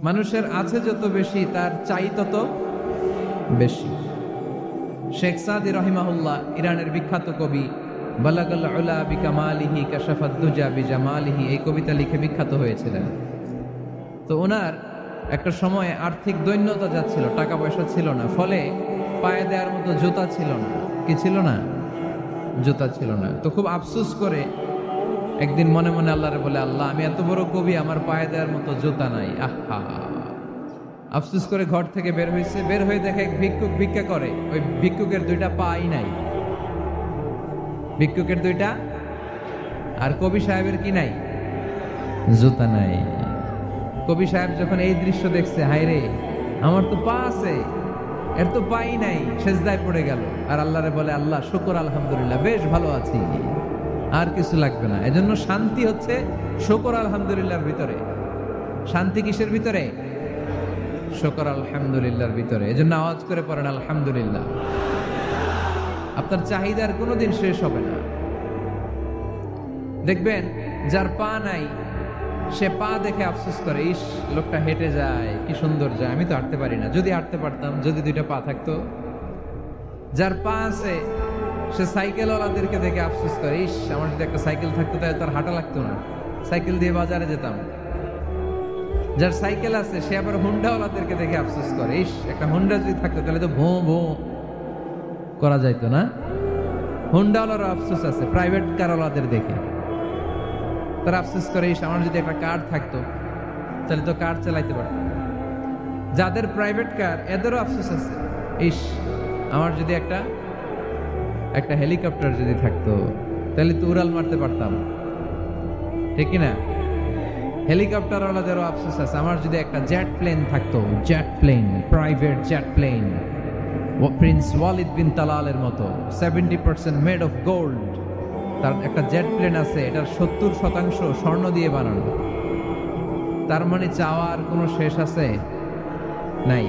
মানুষের আছে যত বেশি তার চাই তত বেশি। শেখ সাদি রহিমাহুল্লাহ ইরানের বিখ্যাত কবি, বালাগাল উলা বিকামালিহি কাশাফাদ দুজা বিজামালিহি, এই কবিতা লিখে বিখ্যাত হয়েছিলেন। তো ওনার একটা সময় আর্থিক দৈন্যতা যাচ্ছিল, টাকা পয়সা ছিল না, ফলে পায়ে দেওয়ার মতো জুতা ছিল না। কি ছিল না? জুতা ছিল না। তো খুব আফসোস করে একদিন মনে মনে আল্লাহরে বলে, আল্লাহ আমি এত বড় কবি, আমার পায়ে দেওয়ার মতো জুতা নাই। আহা, আফসোস করে ঘর থেকে বের হয়েছে। বের হয়ে দেখে এক ভিক্ষুক ভিক্ষা করে। ওই ভিক্ষুকের দুইটা পাই নাই, ভিক্ষুকের দুইটা, আর কবি সাহেবের কি নাই? জুতা নাই। কবি সাহেব যখন এই দৃশ্য দেখছে, হায় রে, আমার তো পা আছে, এর তো পাই নাই, সেজদায় পড়ে গেল। আর আল্লাহরে বলে, আল্লাহ শুকর আলহামদুলিল্লাহ, বেশ ভালো আছি, আর কিছু লাগবে না। এজন্য শান্তি হচ্ছে শুকর আলহামদুলিল্লাহর ভিতরে। শান্তি কিসের ভিতরে? শুকর আলহামদুলিল্লাহর ভিতরে। এজন্য আওয়াজ করে পড়েন আলহামদুলিল্লাহ। আপনার চাহিদার কোনোদিন শেষ হবে না। দেখবেন যার পা নাই, সে পা দেখে আফসোস করে, ইস লোকটা হেঁটে যায়, কি সুন্দর যায়, আমি তো হাঁটতে পারি না, যদি হাঁটতে পারতাম, যদি দুইটা পা থাকতো। যার পা আছে সে সাইকেলওয়ালাদেরকে দেখে আফসোস করে, ইস আমার যদি একটা সাইকেল থাকতো তাহলে তার হাঁটা লাগতো না, সাইকেল দিয়ে বাজারে যেতাম। যার সাইকেল আছে সে আবার হুন্ডাওয়ালাদেরকে দেখে আফসোস করে, ইস একটা হুন্ডা যদি থাকতো তাহলে তো ভোঁ ভোঁ করা যাইতো না। হুন্ডাওয়ালারও আফসোস আছে প্রাইভেট কারওয়ালাদের দেখে, তারা আফসোস করে, ইস আমার যদি একটা কার থাকতো তাহলে তো কার চালাইতে পারতাম। যাদের প্রাইভেট কার এদেরও আফসোস আছে, ইস আমার যদি একটা হেলিকপ্টার যদি থাকতো তাহলে তো উড়াল মারতে পারতাম, ঠিক কিনা? হেলিকপ্টারওয়ালাদেরও আফসোস আছে, আমার যদি একটা জেট প্লেন থাকতো, jet plane, private jet plane, prince Walid bin তালালের মতো 70% মেড অফ গোল্ড, তার একটা জেট প্লেন আছে, এটার 70% স্বর্ণ দিয়ে বানানো। তার মানে চাওয়ার কোনো শেষ আছে? নাই।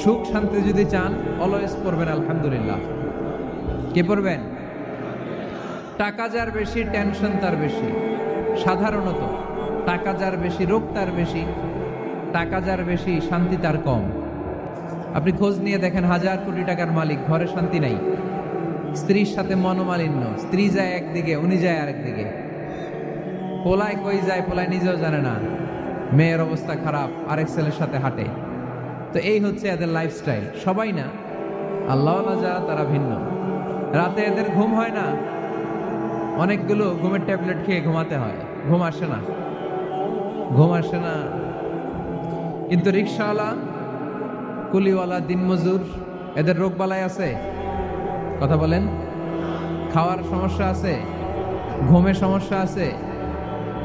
সুখ শান্তি যদি চান, অলওয়েজ পড়বেন আলহামদুলিল্লাহ। কে পড়বেন? টাকা যার বেশি, টেনশন তার বেশি। সাধারণত টাকা যার বেশি, রোগ তার বেশি। টাকা যার বেশি, শান্তি তার কম। আপনি খোঁজ নিয়ে দেখেন, 1000 কোটি টাকার মালিক, ঘরে শান্তি নাই। স্ত্রীর সাথে মনোমালিন্য, স্ত্রী যায় একদিকে, উনি যায় আরেকদিকে। পোলায় কই যায়, পোলায় নিজেও জানে না, মেয়ের অবস্থা খারাপ, আরেক ছেলের সাথে হাঁটে। তো এই হচ্ছে এদের লাইফস্টাইল। সবাই না, আল্লাহওয়ালা যারা তারা ভিন্ন। রাতে এদের ঘুম হয় না, অনেকগুলো ঘুমের ট্যাবলেট খেয়ে ঘুমাতে হয়, ঘুম আসে না, ঘুম আসে না। কিন্তু রিক্সাওয়ালা, কুলিওয়ালা, দিনমজুর, এদের রোগ বালাই আছে? কথা বলেন। খাওয়ার সমস্যা আছে, ঘুমের সমস্যা আছে,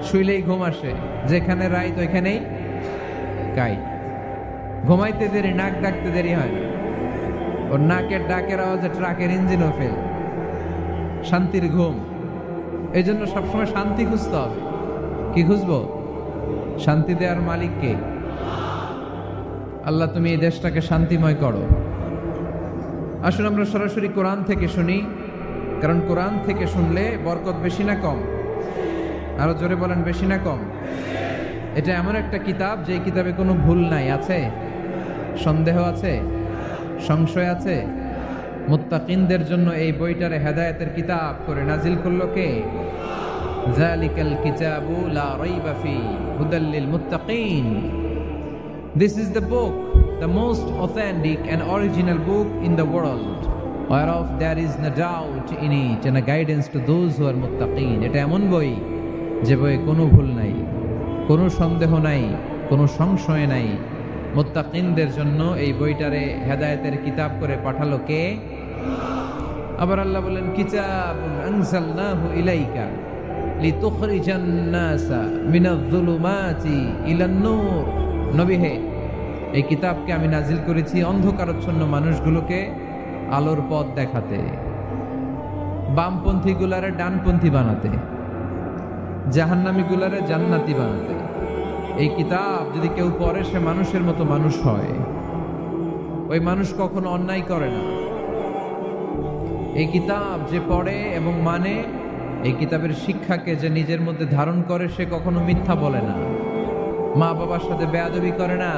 শুইলেই ঘুম আসে, যেখানে রাইত ওইখানেই গাই। ঘুমাইতে দেরি, নাক ডাকতে দেরি হয় না, ওর নাকের ডাকের আওয়াজে ট্রাকের ইঞ্জিনও ফেল। শান্তির ঘুম। এই জন্য সবসময় শান্তি খুঁজতে হবে। কি খুঁজবো? শান্তি দেওয়ার মালিক কে? আল্লাহ তুমি এই দেশটাকে শান্তিময় করো। আসুন আমরা সরাসরি কোরআন থেকে শুনি, কারণ কোরআন থেকে শুনলে বরকত বেশি না কম? আরো জোরে বলেন, বেশি না কম? এটা এমন একটা কিতাব যে কিতাবে কোনো ভুল নাই। আছে? সন্দেহ আছে? সংশয় আছে? মুত্তাকিনদের জন্য এই বইটারে হেদায়েতের কিতাব করে নাজিল করলো কে? যালিকাল কিতাবু লা রাইবা ফি হুদাল লিল মুত্তাকিন। This is the book, the most authentic and original book in the world, whereof there is no doubt in it, and a guidance to those who are muttaqin. এটা এমন বই যে বইয়ে কোনো ভুল নাই, কোনো সন্দেহ নাই, কোনো সংশয় নাই। মুত্তাকিনদের জন্য এই বইটারে হেদায়েতের কিতাব করে পাঠালো কে? আবার আল্লাহ বলেন, কিতাবুন আনজালনাহু ইলাইকা লিতুখরিজান নাসা মিনাজ-যুলুমাতি ইলান-নূর। নবী হে, এই কিতাবকে আমি নাজিল করেছি অন্ধকারাচ্ছন্ন মানুষগুলোকে আলোর পথ দেখাতে, বামপন্থী গুলারে ডানপন্থী বানাতে, জাহান্নামী গুলারে জান্নাতি বানাতে। এই কিতাব যদি কেউ পড়ে, সে মানুষের মতো মানুষ হয়। ওই মানুষ কখনো অন্যায় করে না। এই কিতাব যে পড়ে এবং মানে, এই কিতাবের শিক্ষাকে যে নিজের মধ্যে ধারণ করে, সে কখনো মিথ্যা বলে না। মা বাবার সাথে বেয়াদবি করে না,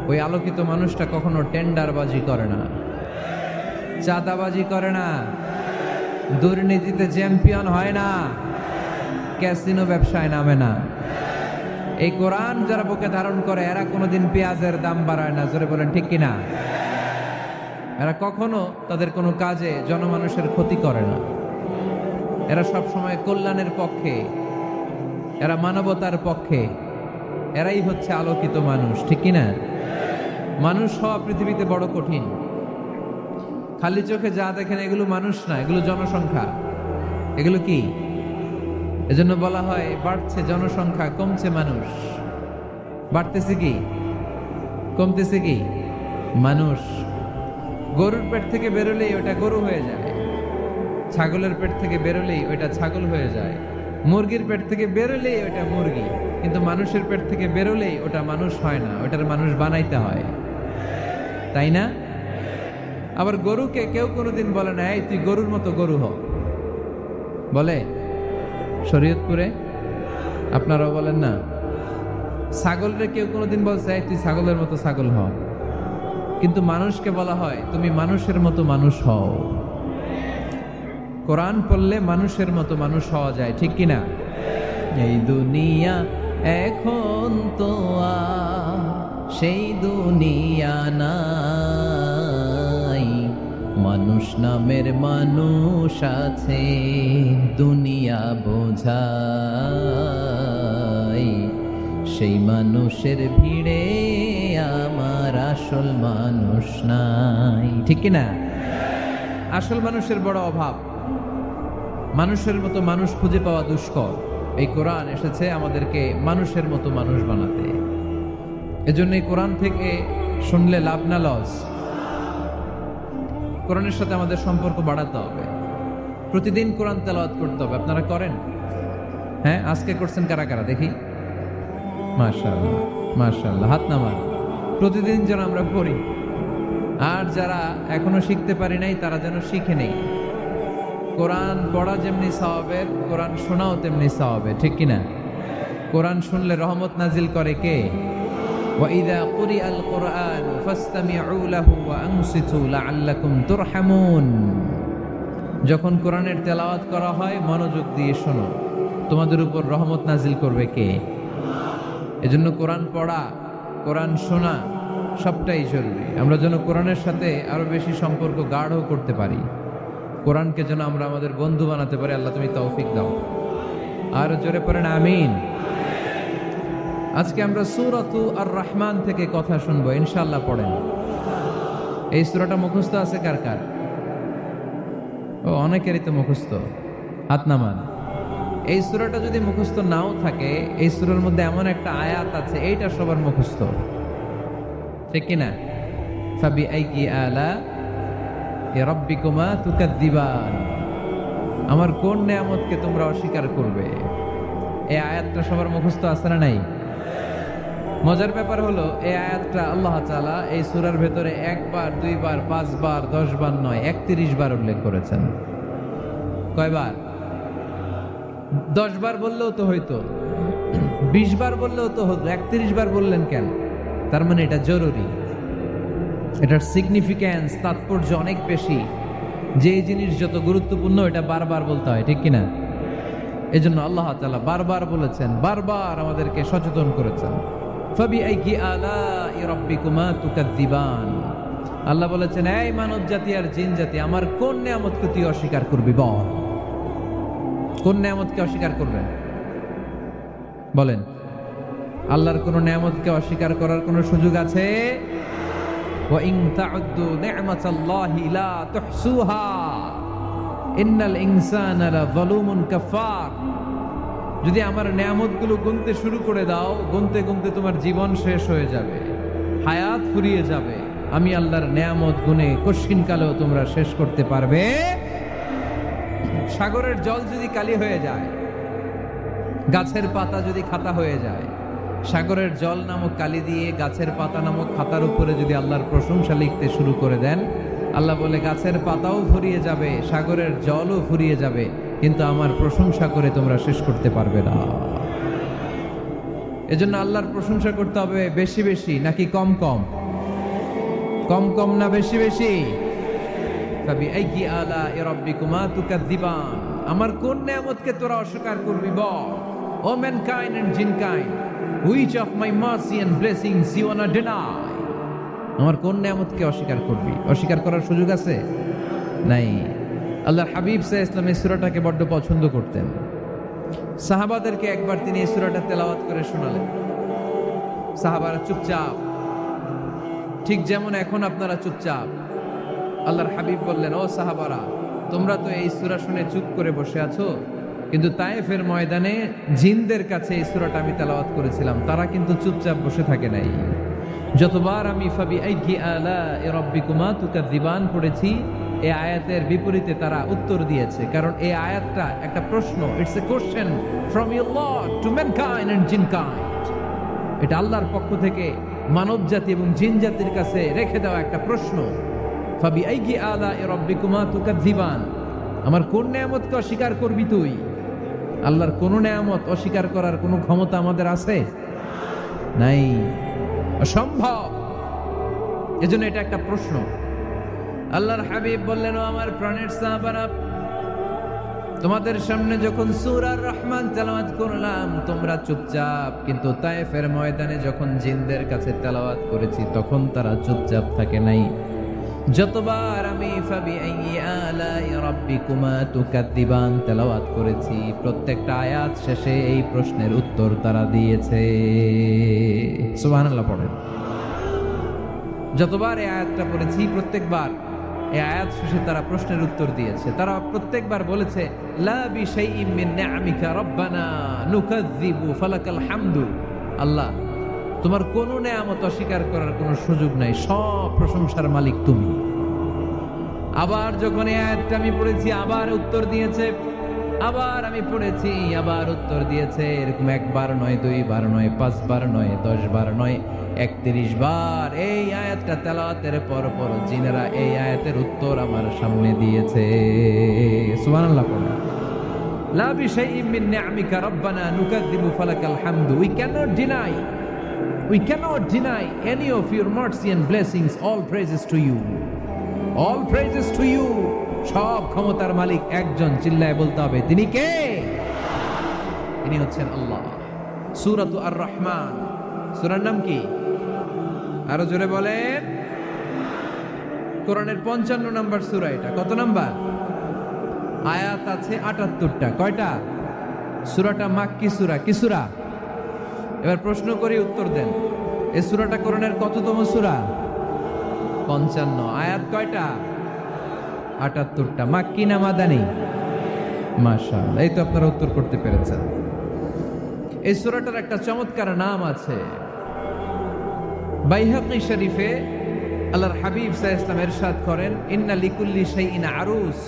ওই আলোকিত মানুষটা কখনো টেন্ডারবাজি করে না, চাঁদাবাজি করে না, দুর্নীতিতে চ্যাম্পিয়ন হয় না, ক্যাসিনো ব্যবসায় নামে না। এই কোরআন যারা বুকে ধারণ করে এরা কোনোদিন পেঁয়াজের দাম বাড়ায় না, জোরে বলেন ঠিক কিনা? এরা কখনো তাদের কোনো কাজে জনমানুষের ক্ষতি করে না, এরা সব সময় কল্যাণের পক্ষে, এরা মানবতার পক্ষে, এরাই হচ্ছে আলোকিত মানুষ, ঠিক কিনা? মানুষ হওয়া পৃথিবীতে বড় কঠিন। খালি চোখে যা দেখেন এগুলো মানুষ না, এগুলো জনসংখ্যা। এগুলো কি? এজন্য বলা হয় বাড়ছে জনসংখ্যা, কমছে মানুষ। বাড়তেছে কি, কমতেছে কি? মানুষ। গরুর পেট থেকে বেরোলেই ওটা গরু হয়ে যায়, ছাগলের পেট থেকে বেরোলেই ওইটা ছাগল হয়ে যায়, মুরগির পেট থেকে বেরোলেই ওটা মুরগি, কিন্তু মানুষের পেট থেকে বেরোলেই ওটা মানুষ হয় না, ওটার মানুষ বানাইতে হয়, তাই না? আবার গরুকে কেউ কোনোদিন বলে না এই তুই গরুর মতো গরু হ, বলে শরীয়তপুরে? আপনারাও বলেন না? ছাগলরে কেউ কোনোদিন বলছে এই তুই ছাগলের মতো ছাগল হ, কিন্তু মানুষকে বলা হয় তুমি মানুষের মতো মানুষ হও। কোরআন পড়লে মানুষের মতো মানুষ হওয়া যায়, ঠিক কিনা? এই দুনিয়া এখন তো সেই দুনিয়া নাই, মানুষ নামের মানুষ আছে দুনিয়া বোঝাই, সেই মানুষের ভিড়ে আমার আসল মানুষ নাই, ঠিক কিনা? আসল মানুষের বড় অভাব, মানুষের মতো মানুষ খুঁজে পাওয়া দুষ্কর। এই কোরআন এসেছে আমাদেরকে মানুষের মতো মানুষ বানাতে। এজন্য এই কোরআন থেকে শুনলে লাভ না লস? কোরআনের সাথে আমাদের সম্পর্ক বাড়াতে হবে, প্রতিদিন কোরআন তেলাওয়াত করতে হবে। আপনারা করেন? হ্যাঁ, আজকে করছেন কারা কারা দেখি? মাশাআল্লাহ মাশাআল্লাহ, হাত নামান। প্রতিদিন যেন আমরা পড়ি, আর যারা এখনো শিখতে পারি নাই তারা যেন শিখে নেই। কোরআন পড়া যেমনি সওয়াবের, কোরআন শোনাও তেমনি সওয়াবের, ঠিক কিনা? কোরআন শুনলে রহমত নাজিল করে কে? وَإِذَا قُرِئَ الْقُرْآنُ فَاسْتَمِعُوا لَهُ وَأَنصِتُوا لَعَلَّكُمْ تُرْحَمُونَ। যখন কোরআনের তেলাওয়াত করা হয় মনোযোগ দিয়ে শোনো, তোমাদের উপর রহমত নাজিল করবে কে? এজন্য কোরআন পড়া, কোরআন শোনা সবটাই জরুরি। আমরা যেন কোরআনের সাথে আরো বেশি সম্পর্ক গাঢ় করতে পারি, কোরআনকে যেন আমরা আমাদের বন্ধু বানাতে পারি। আল্লাহ তুমি তৌফিক দাও। আর জোরে পড়েন আমিন। আজকে আমরা সূরাতু আর রহমান থেকে কথা শুনবো ইনশাআল্লাহ। পড়েন। এই সূরাটা মুখস্থ আছে কার কার? ও, অনেকেরই তো মুখস্থ, হাত নামান। এই সূরাটা যদি মুখস্থ নাও থাকে, এই সূরার মধ্যে এমন একটা আয়াত আছে এইটা সবার মুখস্থ, ঠিক কিনা? ফাবিআইয়ি আলা রাব্বিকুমা তুকাদ্দিবান, আমার কোন নিয়ামতকে তোমরা অস্বীকার করবে। এই আয়াতটা সবার মুখস্থ আছে না নাই? মজার ব্যাপার হলো এই আয়াতটা আল্লাহ তাআলা এই সূরার ভেতরে একবার, দুইবার, 5 বার, 10 বার নয়, 31 বার উল্লেখ করেছেন। কয়বার? 10 বার বললেও তো হইতো, 20 বার বললেও তো হতো, 31 বার বললেন কেন? তার মানে এটা জরুরি, এটার সিগনিফিক্যান্স, তাৎপর্য অনেক বেশি। যে জিনিস যত গুরুত্বপূর্ণ এটা বারবার বলতে হয়, ঠিক কিনা? এজন্য আল্লাহ তাআলা বারবার বলেছেন, বারবার আমাদেরকে সচেতন করেছেন। ফাবিআইয়ি আলাই রাব্বিকুমা তুকাদ্দিবান, আল্লাহ বলেছেন এই মানব জাতি আর জিন জাতি আমার কোন নিয়ামতকে তুই অস্বীকার করবি? বল, কোন নিয়ামতকে অস্বীকার করবেন? বলেন। আল্লাহর কোন নিয়ামতকে অস্বীকার করার কোন সুযোগ আছে? ওয়া ইন তা'উদ্দু নি'মাতাল্লাহি লা তুহসুহা ইন্নাল ইনসানা লাযালুমুন কাফার। যদি আমার নিয়ামতগুলো গুনতে শুরু করে দাও, গুনতে গুনতে তোমার জীবন শেষ হয়ে যাবে, হায়াত ফুরিয়ে যাবে। আমি আল্লাহর নিয়ামত গুনে কশিন কালেও তোমরা শেষ করতে পারবে। সাগরের জল যদি কালি হয়ে যায়, গাছের পাতা যদি খাতা হয়ে যায়, সাগরের জল নামক কালি দিয়ে গাছের পাতা নামক খাতার উপরে যদি আল্লাহর প্রশংসা লিখতে শুরু করে দেন, আল্লাহ বলে গাছের পাতাও ফুরিয়ে যাবে, সাগরের জলও ফুরিয়ে যাবে, কিন্তু আমার প্রশংসা করে তোমরা শেষ করতে পারবে না। এজন্য আল্লাহর প্রশংসা করতে হবে বেশি বেশি নাকি কম কম? কম কম না বেশি বেশি? ফাবিআইয়ি আলাኢ রাব্বিকুমা তুকাযযিবান, আমার কোন নিয়ামতকে তোরা অস্বীকার করবি বল। O mankind and jinnkind, which of my mercy and blessings you want to deny? আমার কোন নিয়ামতকে অস্বীকার করবি? অস্বীকার করার সুযোগ আছে? নাই। আল্লাহর হাবিব সাল্লাল্লাহু আলাইহি ওয়াসাল্লাম এই সূরাটাকে বড় পছন্দ করতেন। সাহাবাদেরকে একবার তিনি এই সূরাটা তেলাওয়াত করে শোনালেন। সাহাবারা চুপচাপ, ঠিক যেমন এখন আপনারা চুপচাপ। আল্লাহর হাবিব বললেন, ও সাহাবারা, তোমরা তো এই সূরা শুনে চুপ করে বসে আছো, কিন্তু তায়েফের ময়দানে জিনদের কাছে এই সূরাটা আমি তেলাওয়াত করেছিলাম, তারা কিন্তু চুপচাপ বসে থাকে নাই। যতবার আমি ফাবিআইয়ি আলাኢ রাব্বিকুমা তুকাযযিবান পড়েছি, এই আয়াতের বিপরীতে তারা উত্তর দিয়েছে, কারণ এই আয়াতটা একটা প্রশ্ন। It's a question from your lord to mankind and jinnkind. এটা আল্লাহর পক্ষ থেকে মানব জাতি এবং জিন জাতির কাছে রেখে দেওয়া একটা প্রশ্ন। ফাবিআইয়ি আলাኢ রাব্বিকুমা তুকাযযিবান, আমার কোন নিয়ামতকে অস্বীকার করবি তুই? আল্লাহর কোন নিয়ামত অস্বীকার করার কোনো ক্ষমতা আমাদের আছে? নাই, অসম্ভব। এজন্য এটা একটা প্রশ্ন। আল্লাহর হাবিব বললেন, ও আমার প্রাণের সাহাবারা, তোমাদের সামনে যখন সূরা আর রহমান তেলাওয়াত করলাম তোমরা চুপচাপ, কিন্তু তায়েফের ময়দানে যখন জিনদের কাছে তেলাওয়াত করেছি তখন তারা চুপচাপ থাকে নাই। যতবার আমি ফাবিআইয়ি আলাኢ রাব্বিকুমা তুকাযযিবান তেলাওয়াত করেছি, প্রত্যেকটা আয়াত শেষে এই প্রশ্নের উত্তর তারা দিয়েছে। সুবহানাল্লাহ পড়েন। যতবার এই আয়াতটা পড়েছি প্রত্যেকবার এই আয়াত শেষে তারা প্রশ্নের উত্তর দিয়েছে। তারা প্রত্যেকবার বলেছে, লা বিশাইইম মিন নিআমিকা রাব্বানা নুকাযযিবু ফালাকাল হামদু। আল্লাহ, তোমার কোন নিয়ামত অস্বীকার করার কোনো সুযোগ নাই, সব প্রশংসার মালিক তুমি। আবার যখন এই আয়াতটা আমি পড়েছি আবার উত্তর দিয়েছে, আবার আমি পড়েছি আবার উত্তর দিয়েছে। এরকম একবার নয়, দুইবার নয়, পাঁচবার নয়, 10 বার নয়, 31 বার এই আয়াতটা তেলাওয়াতের পর পর জিনেরা এই আয়াতের উত্তর আমার সামনে দিয়েছে। সুবহানাল্লাহ পড়েন। লা বিশাইইম মিন নিআমিকা রাব্বানা নুকাযযিবু ফালাকাল হামদু। We cannot deny any of your mercy and blessings. All praises to you. All praises to you. সব ক্ষমতার মালিক একজন, চিল্লায় বলতে হবে, তিনি কে? তিনি হচ্ছেন আল্লাহ। সূরাতু আর রহমান, সূরার নাম কি? আরো জোরে বলেন। কোরআনের 55 নম্বর সূরা এটা। কত নাম্বার? আয়াত আছে 78টা। কয়টা? সূরাটা মাক্কি সূরা। কি সূরা? এবার প্রশ্ন করি, উত্তর দেন। এই সূরাটা কোরআনের কততম সূরা? 55। আয়াত কয়টা? 78টা। মাক্কি না মাদানী? মাশাআল্লাহ, এই তো আপনারা উত্তর করতে পেরেছেন। এই সূরাটার একটা চমৎকার নাম আছে। বাইহাকী শরীফে আল্লাহর হাবিব সাল্লাল্লাহু আলাইহি ওয়াসাল্লাম ইরশাদ করেন, ইন্না লিকুল্লি শাইইন আরুস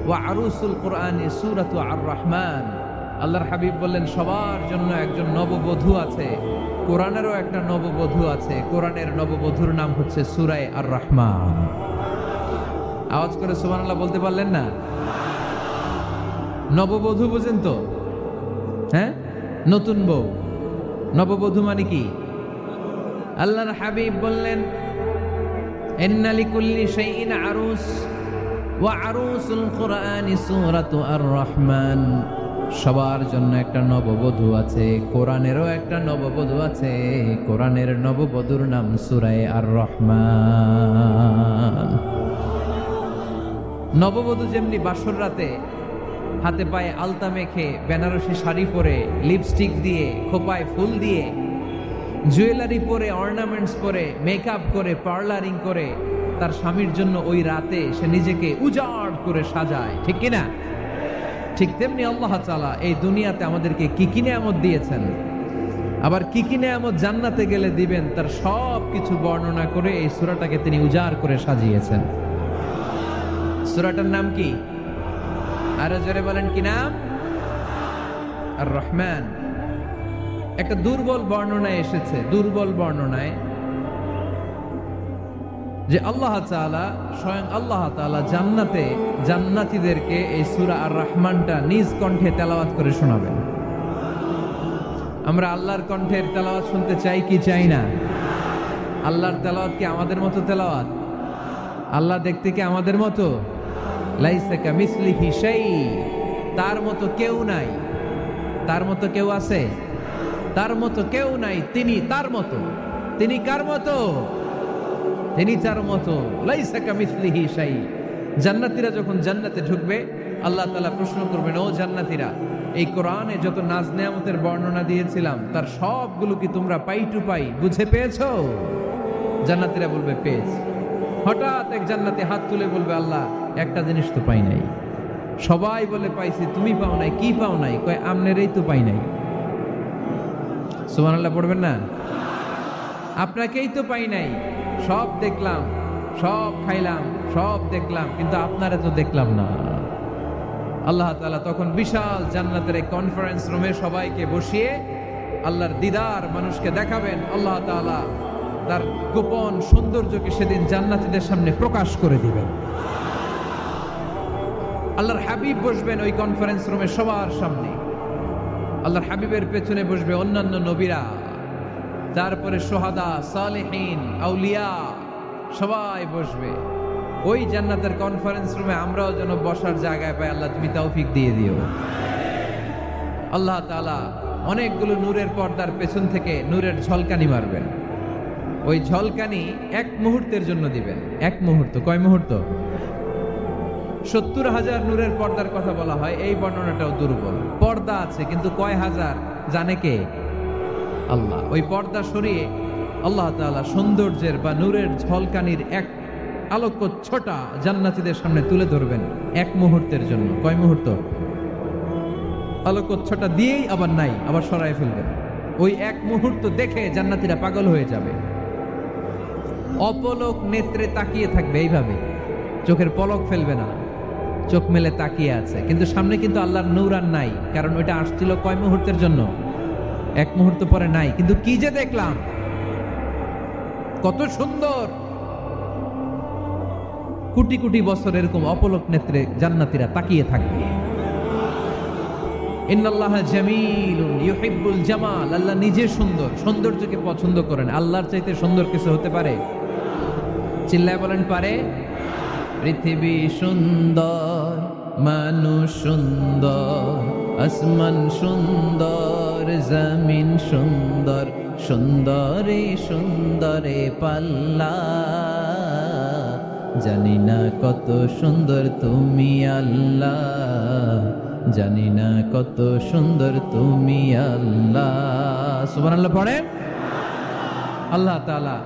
ওয়া আরুসুল কুরআনি সূরাতু আর রহমান। আল্লাহর হাবিব বললেন, সবার জন্য একজন নববধূ আছে, কোরআনেরও একটা নববধূ আছে। কোরআনের নববধূর নাম হচ্ছে সূরা আর রহমান। আওয়াজ করে সুবহানাল্লাহ বলতে পারলেন না? নববধূ বুঝেন তো? হ্যাঁ, নতুন বউ। নববধূ মানে কি? আল্লাহর হাবিব বললেন, ইন্না লিকুল্লি শাইইন আরুস ওয়া আরুসুল কুরআনি সূরাতু আর রহমান। সবার জন্য একটা নববধূ আছে, কোরআনেরও একটা নববধূ আছে। কোরআনের নববধূর নাম সূরা আর রহমান। নববধূ যেমনি বাসর রাতে হাতে পায়ে আলতা মেখে, বেনারসি শাড়ি পরে, লিপস্টিক দিয়ে, খোপায় ফুল দিয়ে, জুয়েলারি পরে, অর্নামেন্টস পরে, মেকআপ করে, পার্লারিং করে তার স্বামীর জন্য ওই রাতে সে নিজেকে উজাড় করে সাজায়, ঠিক কিনা? ঠিক তেমনি আল্লাহ তাআলা এই দুনিয়াতে আমাদেরকে কি কি নিয়ামত দিয়েছেন, আবার কি কি নিয়ামত জান্নাতে গেলে দিবেন, তার সব কিছু বর্ণনা করে এই সূরাটাকে তিনি উজাড় করে সাজিয়েছেন। সূরাটার নাম কি? আরো জোরে বলেন, কি নাম? আর রহমান। একটা দুর্বল বর্ণনায় এসেছে, দুর্বল বর্ণনায়, যে আল্লাহ তাআলা, স্বয়ং আল্লাহ তাআলা জান্নাতে জান্নাতীদেরকে এই সূরা আর রহমানটা নিজ কণ্ঠে তেলাওয়াত করে শোনাবেন। আমরা আল্লাহর কণ্ঠের তেলাওয়াত শুনতে চাই কি চাই না? আল্লাহর তেলাওয়াত কি আমাদের মতো তেলাওয়াত? আল্লাহ দেখতে কি আমাদের মতো? লাইসা কামিসলিহি শাই, তার মতো কেউ নাই। তার মতো কেউ আছে? তার মতো কেউ নাই। তিনি তার মতো। তিনি কার মতো? তিনি তার মতো। লাইসা কামিসলিহি শাই। জান্নাতীরা যখন জান্নাতে ঢুকবে, আল্লাহ তাআলা প্রশ্ন করবেন, ও জান্নাতীরা, এই কোরআনে যত নাজ নেয়ামতের বর্ণনা দিয়েছিলাম তার সবগুলো কি তোমরা পাই টু পাই বুঝে পেয়েছো? জান্নাতীরা বলবে পেয়েছি। হঠাৎ এক জান্নাতি হাত তুলে বলবে, আল্লাহ একটা জিনিস তো পাই নাই। সবাই বলে পাইছি, তুমি পাও নাই। কি পাও নাই? কয় আমনেরই তো পাই নাই। সুবহানাল্লাহ পড়বেন না? আপনাকেই তো পাই নাই। সব দেখলাম, সব খাইলাম, সব দেখলাম, কিন্তু আপনারে তো দেখলাম না। আল্লাহ তাআলা তখন বিশাল জান্নাতের এক কনফারেন্স রুমে সবাইকে বসিয়ে আল্লাহর দিদার মানুষকে দেখাবেন। আল্লাহ তাআলা তার গোপন সৌন্দর্যকে সেদিন জান্নাতীদের সামনে প্রকাশ করে দিবেন। আল্লাহর হাবিব বসবেন ওই কনফারেন্স রুমে সবার সামনে। আল্লাহর হাবিবের পেছনে বসবে অন্যান্য নবীরা, তারপরে সোহাদা, সালেহীন, আউলিয়া সবাই বসবে। ওই জান্নাতের কনফারেন্স রুমে আমরাও যেন বসার জায়গায় পাই, আল্লাহ তুমি তৌফিক দিয়ে দিও। আল্লাহ তাআলা অনেকগুলো নূরের পর্দার পেছন থেকে নূরের ঝলকানি মারবেন। ওই ঝলকানি এক মুহূর্তের জন্য দিবেন। এক মুহূর্ত। কয় মুহূর্ত? 70,000 নূরের পর্দার কথা বলা হয়, এই বর্ণনাটাও দুর্বল। পর্দা আছে কিন্তু কয় হাজার জানে কে? আল্লাহ। ওই পর্দা সরিয়ে আল্লাহ তাআলা সৌন্দর্যের বা নূরের ঝলকানির এক আলোক ছোটা জান্নাতীদের সামনে তুলে ধরবেন এক মুহূর্তের জন্য। কয় মুহূর্ত? আলোক ছোটা দিয়েই আবার নাই, আবার সরাই ফেলবেন। ওই এক মুহূর্ত দেখে জান্নাতীরা পাগল হয়ে যাবে, অপলক নেত্রে তাকিয়ে থাকবে। এইভাবে চোখের পলক ফেলবে না, চোখ মেলে তাকিয়ে আছে। কিন্তু সামনে কিন্তু আল্লাহর নূর আর নাই, কারণ ওইটা আসছিল কয় মুহূর্তের জন্য? এক মুহূর্ত পরে নাই। কিন্তু কি যে দেখলাম, কত সুন্দর! কোটি কোটি বছর এরকম অপলক নেত্রে জান্নাতীরা তাকিয়ে থাকবে। ইন্নাল্লাহা জামিলুন ইউহিব্বুল জামাল। আল্লাহ নিজে সুন্দর, সৌন্দর্যকে পছন্দ করেন। আল্লাহর চাইতে সুন্দর কিছু হতে পারে? চিল্লায় বলেন পারে? পৃথিবী সুন্দর, মানুষ সুন্দর, আসমান সুন্দর, জমিন সুন্দর, সুন্দরে সুন্দরে পাল্লা। জানি না কত সুন্দর তুমি আল্লাহ, জানি না কত সুন্দর তুমি আল্লাহ। সুবহানাল্লাহ পড়েন। আল্লাহ তাআলা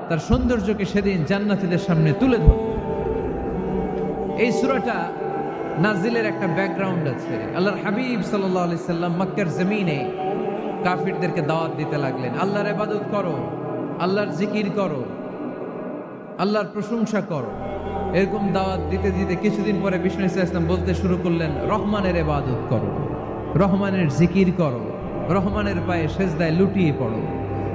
তার সৌন্দর্যকে সেদিন জান্নাতীদের সামনে তুলে ধরবেন। এই সূরাটা নাজিলের একটা ব্যাকগ্রাউন্ড আছে। আল্লাহর হাবিব সাল্লাল্লাহু আলাইহি সাল্লাম মক্কার জমিনে কাফিরদেরকে দাওয়াত দিতে লাগলেন, আল্লাহর ইবাদত করো, আল্লাহর জিকির করো, আল্লাহর প্রশংসা করো। এরকম দাওয়াত দিতে দিতে কিছুদিন পরে বিষ্ণু ইসলাম বলতে শুরু করলেন, রহমানের ইবাদত করো, রহমানের জিকির করো, রহমানের পায়ে সেজদায় লুটিয়ে পড়ো।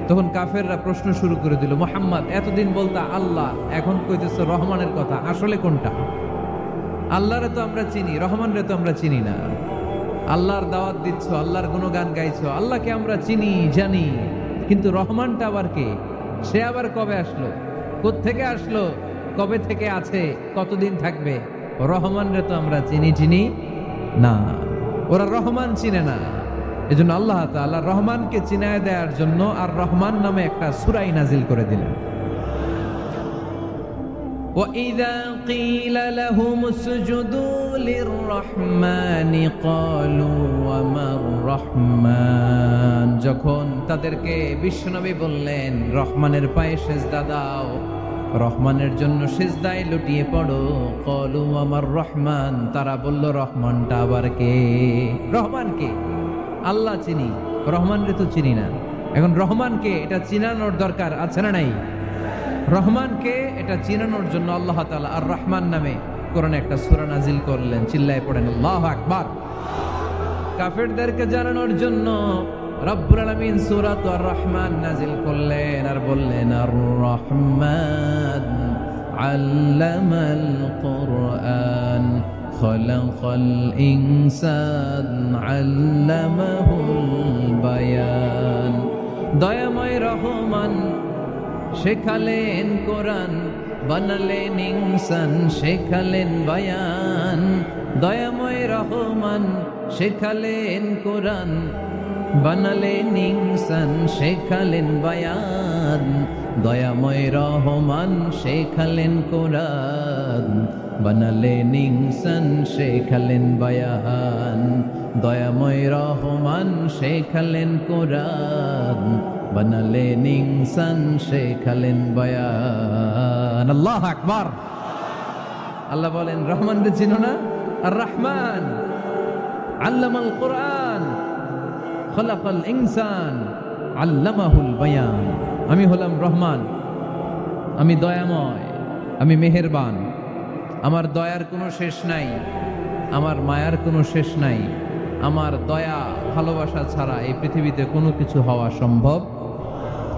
তখন কাফেররা প্রশ্ন শুরু করে দিল, মুহাম্মদ এতদিন বলতা আল্লাহ, এখন কইতেছ রহমানের কথা, আসলে কোনটা? আল্লাহরে তো আমরা চিনি, রহমানরে তো আমরা চিনি না। আল্লাহর দাওয়াত দিচ্ছ, আল্লাহর গুণগান গাইছো, আল্লাহকে আমরা চিনি জানি, কিন্তু রহমানটা আবার কে? সে আবার কবে আসলো, কোত্থেকে আসলো, কবে থেকে আছে, কতদিন থাকবে? রহমানরে তো আমরা চিনি না। ওরা রহমান চিনে না। এজন্য আল্লাহ তাআলা রহমানকে চিনায় দেওয়ার জন্য আর রহমান নামে একটা সূরা নাজিল করে দিলেন। وَإِذَا قِيلَ لَهُمُ اسْجُدُوا لِلرَّحْمَنِ قَالُوا وَمَا الرَّحْمَنُ। যখন তাদেরকে বিশ্বনবী বললেন রহমানের পায়ে সেজদা দাও, রহমানের জন্য সেজদায় লুটিয়ে পড়ো, ক্বালু ওয়ামার রহমান, তারা বলল রহমানটা আবার কে? রহমান কে? আল্লাহ চিনি, রহমানরে তো চিনি না। এখন রহমানকে এটা চিনানোর দরকার আছে না নাই? রহমানকে এটা চিনানোর জন্য আল্লাহ তাআলা আর রহমান নামে কোরআনে একটা সূরা নাজিল করলেন। চিল্লায় পড়েন আল্লাহু আকবার। কাফেরদেরকে জানানোর জন্য রব্বুল আলামিন সূরা আর রহমান নাজিল করলেন আর বললেন, আর রহমান আল্লামাল কুরআন খলাকাল ইনসান আল্লামাহুল বায়ান। দয়াময় রহমান শেখালেন কোরআন, বানালেন ইনসান শেখালেন বায়ান। দয়াময় রহমান শেখালেন কোরআন, বানালেন ইনসান শেখালেন বায়ান। দয়াময় রহমান শেখালেন কোরআন, বানালেন ইনসান শেখালেন বায়ান। দয়াময় রহমান শেখালেন কোরআন, বানালেন ইনসান শেখালেন বায়ান। আল্লাহু আকবার। আল্লাহ বলেন রহমান রে চিনো না? আর রহমান আল্লামাল কোরআন, খলাকাল ইনসান আল্লামাহুল বায়ান। আমি হলাম রহমান, আমি দয়াময়, আমি মেহেরবান। আমার দয়ার কোনো শেষ নাই, আমার মায়ার কোনো শেষ নাই। আমার দয়া ভালোবাসা ছাড়া এই পৃথিবীতে কোনো কিছু হওয়া সম্ভব।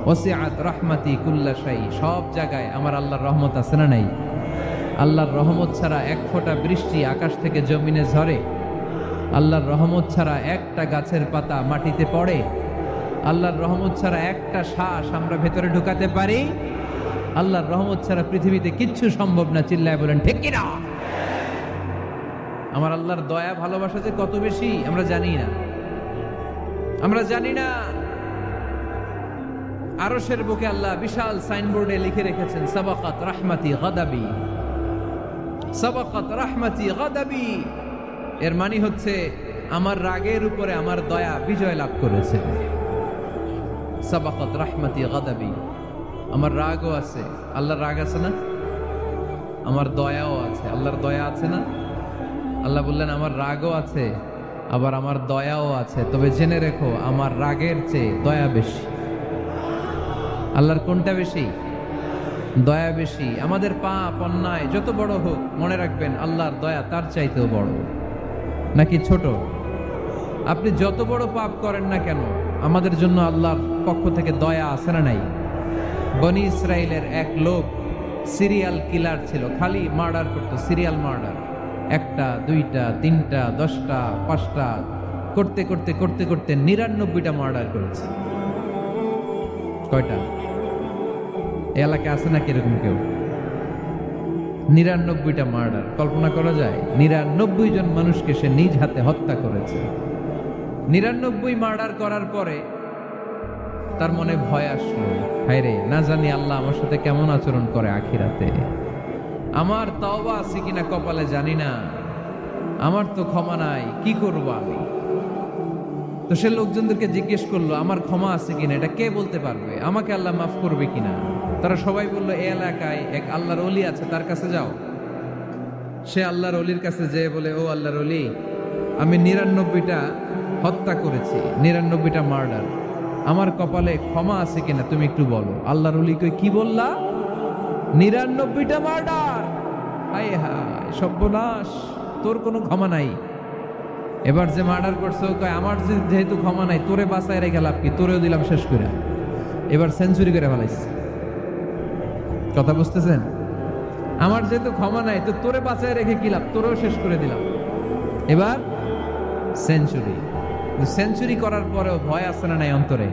ওয়াসিআত রাহমাতি কুল্লা শাই। সব জায়গায় আমার আল্লাহর রহমত আছে না নাই? আল্লাহর রহমত ছাড়া এক ফোঁটা বৃষ্টি আকাশ থেকে জমিনে ঝরে? আল্লাহর রহমত ছাড়া একটা গাছের পাতা মাটিতে পড়ে? আল্লাহর রহমত ছাড়া একটা শ্বাস আমরা ভেতরে ঢুকাতে পারি? আল্লাহর রহমত ছাড়া পৃথিবীতে কিচ্ছু সম্ভব না। চিল্লায় বলেন ঠিক কিনা? আমার আল্লাহর দয়া ভালোবাসা যে কত বেশি আমরা জানি না, আমরা জানি না। আরশের বুকে আল্লাহ বিশাল সাইনবোর্ডে লিখে রেখেছেন সাবাকাত রাহমাতি গাদাবি, সাবাকাত রাহমাতি গাদাবি। এর মানে হচ্ছে আমার রাগের উপরে আমার দয়া বিজয় লাভ করেছে। সাবাকাত রাহমাতি গাদাবি। আমার রাগও আছে, আল্লাহর রাগ আছে না? আমার দয়াও আছে, আল্লাহর দয়া আছে না? আল্লাহ বললেন আমার রাগও আছে, আবার আমার দয়াও আছে। তবে জেনে রেখো আমার রাগের চেয়ে দয়া বেশি। আল্লাহর কোনটা বেশি? দয়া বেশি। আমাদের পাপ অন্যায় যত বড় হোক, মনে রাখবেন আল্লাহর দয়া তার চাইতেও বড়। নাকি ছোট? আপনি যত বড় পাপ করেন না কেন, আমাদের জন্য আল্লাহর পক্ষ থেকে দয়া আছে না নাই? বনি ইসরাইলের এক লোক সিরিয়াল কিলার ছিল, খালি মার্ডার করতো, সিরিয়াল মার্ডার। একটা, দুইটা, তিনটা, 10টা, 5টা করতে করতে করতে করতে 99টা মার্ডার করেছে। কয়টা? এই এলাকায় আছে নাকি এরকম কেউ? 99টা মার্ডার। কল্পনা করা যায়? 99 জন মানুষকে সে নিজ হাতে হত্যা করেছে। 99 মার্ডার করার পরে তার মনে ভয় আসলো, হায় রে, না জানি আল্লাহ আমার সাথে কেমন আচরণ করে আখিরাতে। আমার তওবা আছে কিনা কপালে জানি না, আমার তো ক্ষমা নাই, কি করব আমি? তো সে লোকজনদেরকে জিজ্ঞেস করলো আমার ক্ষমা আছে কিনা, এটা কে বলতে পারবে? আমাকে আল্লাহ মাফ করবে কিনা? তারা সবাই বললো এই এলাকায় এক আল্লাহর ওলি আছে, তার কাছে যাও। সে আল্লাহর ওলির কাছে যেয়ে বলে, ও আল্লাহর ওলি, আমি 99টা হত্যা করেছি, 99টা মার্ডার, আমার কপালে ক্ষমা আছে কিনা তুমি একটু বলো। আল্লাহর ওলি কই, কি বললা? 99টা মার্ডার? হায় হায় সর্বনাশ, তোর কোনো ক্ষমা নাই। এবার যে মার্ডার করছে কয় আমার যেহেতু ক্ষমা নাই, তোরে বাঁচায় রেখে লাভ কি, তোরেও দিলাম শেষ করে। এবার সেঞ্চুরি করে ফেলাইছে। কথা বুঝতেছেন? আমার যেহেতু ক্ষমা নাই, তো তোরে বাঁচায় রেখে কি লাভ, তোরেও শেষ করে দিলাম। এবার সেঞ্চুরি। সেঞ্চুরি করার পরেও ভয় আসে না নাই অন্তরে?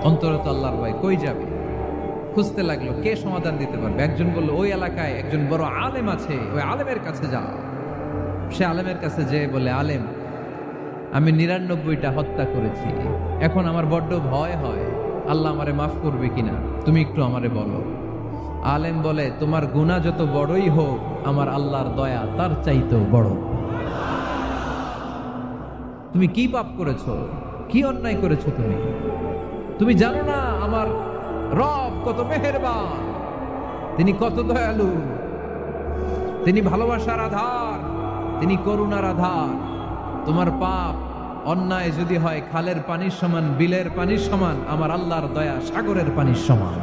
অন্তরে তো আল্লাহর ভয়। কই যাবে? খুঁজতে লাগলো কে সমাধান দিতে পারবে। একজন বলল ওই এলাকায় একজন বড় আলেম আছে, ওই আলেমের কাছে যাও। সে আলেমের কাছে যেয়ে বলে, আলেম, আমি 99টা হত্যা করেছি, এখন আমার বড্ড ভয় হয়, আল্লাহ আমারে মাফ করবে কিনা, তুমি একটু আমারে বলো। আলেম বলে, তোমার গুনাহ যত বড়ই হোক, আমার আল্লাহর দয়া তার চাইতেও বড়। তুমি কি পাপ করেছো, কি অন্যায় করেছো? তুমি জানো না আমার রব কত মেহেরবান, তিনি কত দয়ালু, তিনি ভালোবাসার আধার, তিনি করুণার আধার। তোমার পাপ অন্যায় যদি হয় খালের পানির সমান, বিলের পানির সমান, আমার আল্লাহর দয়া সাগরের পানির সমান।